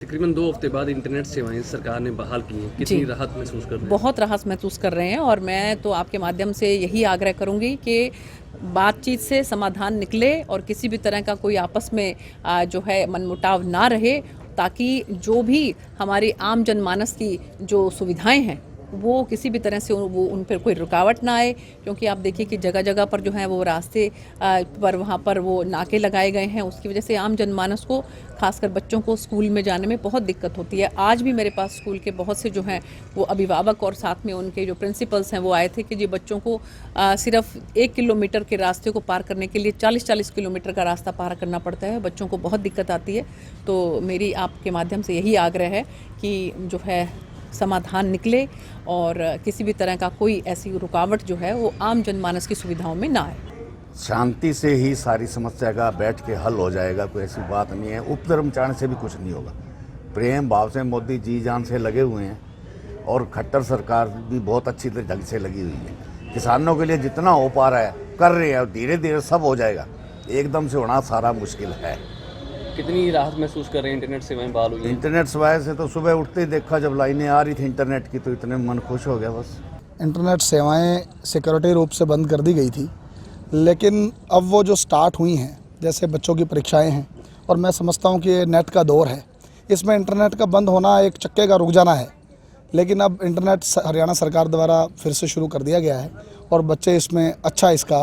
तकरीबन 2 हफ्ते बाद इंटरनेट सेवाएं सरकार ने बहाल की हैं। कितनी राहत महसूस कर रहे हैं? बहुत राहत महसूस कर रहे हैं और मैं तो आपके माध्यम से यही आग्रह करूंगी कि बातचीत से समाधान निकले और किसी भी तरह का कोई आपस में जो है मनमुटाव ना रहे, ताकि जो भी हमारी आम जनमानस की जो सुविधाएं हैं वो किसी भी तरह से वो उन पर कोई रुकावट ना आए। क्योंकि आप देखिए कि जगह जगह पर जो है वो रास्ते पर वहाँ पर वो नाके लगाए गए हैं, उसकी वजह से आम जनमानस को, खासकर बच्चों को स्कूल में जाने में बहुत दिक्कत होती है। आज भी मेरे पास स्कूल के बहुत से जो हैं वो अभिभावक और साथ में उनके जो प्रिंसिपल्स हैं वो आए थे कि जी बच्चों को सिर्फ 1 किलोमीटर के रास्ते को पार करने के लिए 40-40 किलोमीटर का रास्ता पार करना पड़ता है, बच्चों को बहुत दिक्कत आती है। तो मेरी आपके माध्यम से यही आग्रह है कि जो है समाधान निकले और किसी भी तरह का कोई ऐसी रुकावट जो है वो आम जनमानस की सुविधाओं में ना आए। शांति से ही सारी समस्या का बैठ के हल हो जाएगा, कोई ऐसी बात नहीं है। उपद्रव मचाने से भी कुछ नहीं होगा। प्रेम भाव से मोदी जी जान से लगे हुए हैं और खट्टर सरकार भी बहुत अच्छी ढंग से लगी हुई है। किसानों के लिए जितना हो पा रहा है कर रहे हैं और धीरे धीरे सब हो जाएगा। एकदम से होना सारा मुश्किल है। कितनी राहत महसूस कर रहे हैं इंटरनेट सेवाएं बहाल हुई हैं? इंटरनेट सेवाएं से तो सुबह उठते ही देखा जब लाइनें आ रही थी इंटरनेट की तो इतने मन खुश हो गया। बस इंटरनेट सेवाएं सिक्योरिटी रूप से बंद कर दी गई थी, लेकिन अब वो जो स्टार्ट हुई हैं, जैसे बच्चों की परीक्षाएं हैं और मैं समझता हूं कि ये नेट का दौर है, इसमें इंटरनेट का बंद होना एक चक्के का रुक जाना है। लेकिन अब इंटरनेट हरियाणा सरकार द्वारा फिर से शुरू कर दिया गया है और बच्चे इसमें अच्छा इसका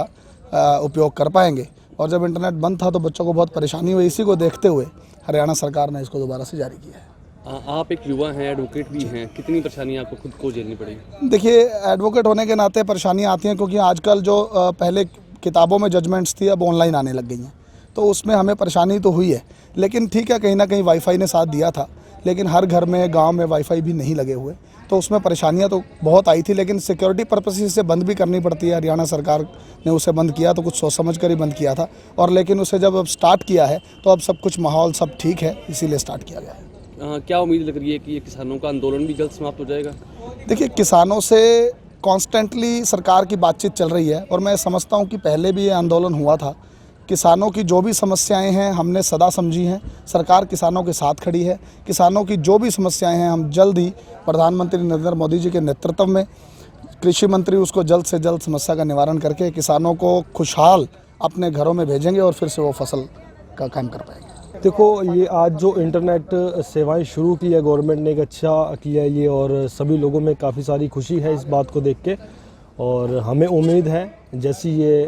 उपयोग कर पाएंगे। और जब इंटरनेट बंद था तो बच्चों को बहुत परेशानी हुई, इसी को देखते हुए हरियाणा सरकार ने इसको दोबारा से जारी किया है। आप एक युवा हैं, एडवोकेट भी हैं, कितनी परेशानी आपको खुद को झेलनी पड़ेगी? देखिए, एडवोकेट होने के नाते परेशानियां आती हैं, क्योंकि आजकल जो पहले किताबों में जजमेंट्स थी अब ऑनलाइन आने लग गई हैं, तो उसमें हमें परेशानी तो हुई है। लेकिन ठीक है, कहीं ना कहीं वाईफाई ने साथ दिया था, लेकिन हर घर में गांव में वाईफाई भी नहीं लगे हुए, तो उसमें परेशानियां तो बहुत आई थी। लेकिन सिक्योरिटी पर्पस से बंद भी करनी पड़ती है। हरियाणा सरकार ने उसे बंद किया तो कुछ सोच समझ कर ही बंद किया था, और लेकिन उसे जब अब स्टार्ट किया है तो अब सब कुछ माहौल सब ठीक है, इसीलिए स्टार्ट किया गया है। क्या उम्मीद लग रही है कि ये किसानों का आंदोलन भी जल्द समाप्त हो जाएगा? देखिए, किसानों से कॉन्स्टेंटली सरकार की बातचीत चल रही है और मैं समझता हूँ कि पहले भी ये आंदोलन हुआ था। किसानों की जो भी समस्याएं हैं हमने सदा समझी हैं, सरकार किसानों के साथ खड़ी है। किसानों की जो भी समस्याएं हैं हम जल्द ही प्रधानमंत्री नरेंद्र मोदी जी के नेतृत्व में कृषि मंत्री उसको जल्द से जल्द समस्या का निवारण करके किसानों को खुशहाल अपने घरों में भेजेंगे और फिर से वो फसल का काम कर पाएंगे। देखो, ये आज जो इंटरनेट सेवाएं शुरू की है गवर्नमेंट ने, एक अच्छा किया है ये, और सभी लोगों में काफ़ी सारी खुशी है इस बात को देख के। और हमें उम्मीद है जैसी ये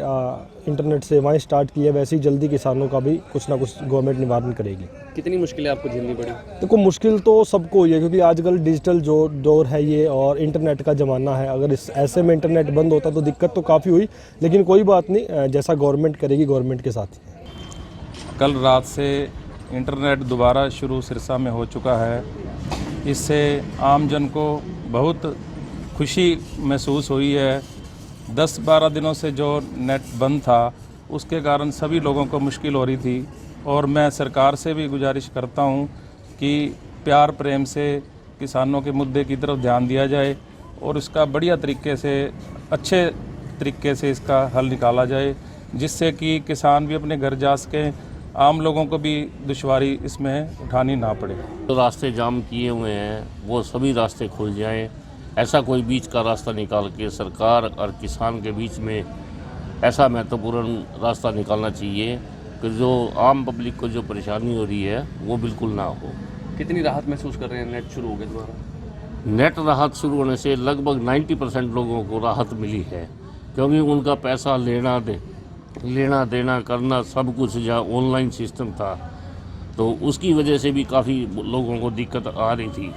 इंटरनेट सेवाएं स्टार्ट की है वैसे ही जल्दी किसानों का भी कुछ ना कुछ गवर्नमेंट निवारण करेगी। कितनी मुश्किलें आपको झेलनी पड़ी? देखो, मुश्किल तो सबको ही है, क्योंकि आजकल डिजिटल जो दौर है ये और इंटरनेट का ज़माना है। अगर इस ऐसे में इंटरनेट बंद होता तो दिक्कत तो काफ़ी हुई, लेकिन कोई बात नहीं, जैसा गवर्नमेंट करेगी गवर्नमेंट के साथ ही। कल रात से इंटरनेट दोबारा शुरू सिरसा में हो चुका है। इससे आम जन को बहुत खुशी महसूस हुई है। 10-12 दिनों से जो नेट बंद था उसके कारण सभी लोगों को मुश्किल हो रही थी, और मैं सरकार से भी गुजारिश करता हूं कि प्यार प्रेम से किसानों के मुद्दे की तरफ ध्यान दिया जाए और इसका बढ़िया तरीके से, अच्छे तरीके से इसका हल निकाला जाए, जिससे कि किसान भी अपने घर जा सकें, आम लोगों को भी दुश्वारी इसमें उठानी ना पड़े। जो रास्ते जाम किए हुए हैं वो सभी रास्ते खुल जाएं। ऐसा कोई बीच का रास्ता निकाल के सरकार और किसान के बीच में ऐसा महत्वपूर्ण रास्ता निकालना चाहिए कि जो आम पब्लिक को जो परेशानी हो रही है वो बिल्कुल ना हो। कितनी राहत महसूस कर रहे हैं नेट शुरू हो गया दोबारा? नेट राहत शुरू होने से लगभग 90% लोगों को राहत मिली है, क्योंकि उनका पैसा लेना देना करना सब कुछ जहाँ ऑनलाइन सिस्टम था, तो उसकी वजह से भी काफ़ी लोगों को दिक्कत आ रही थी।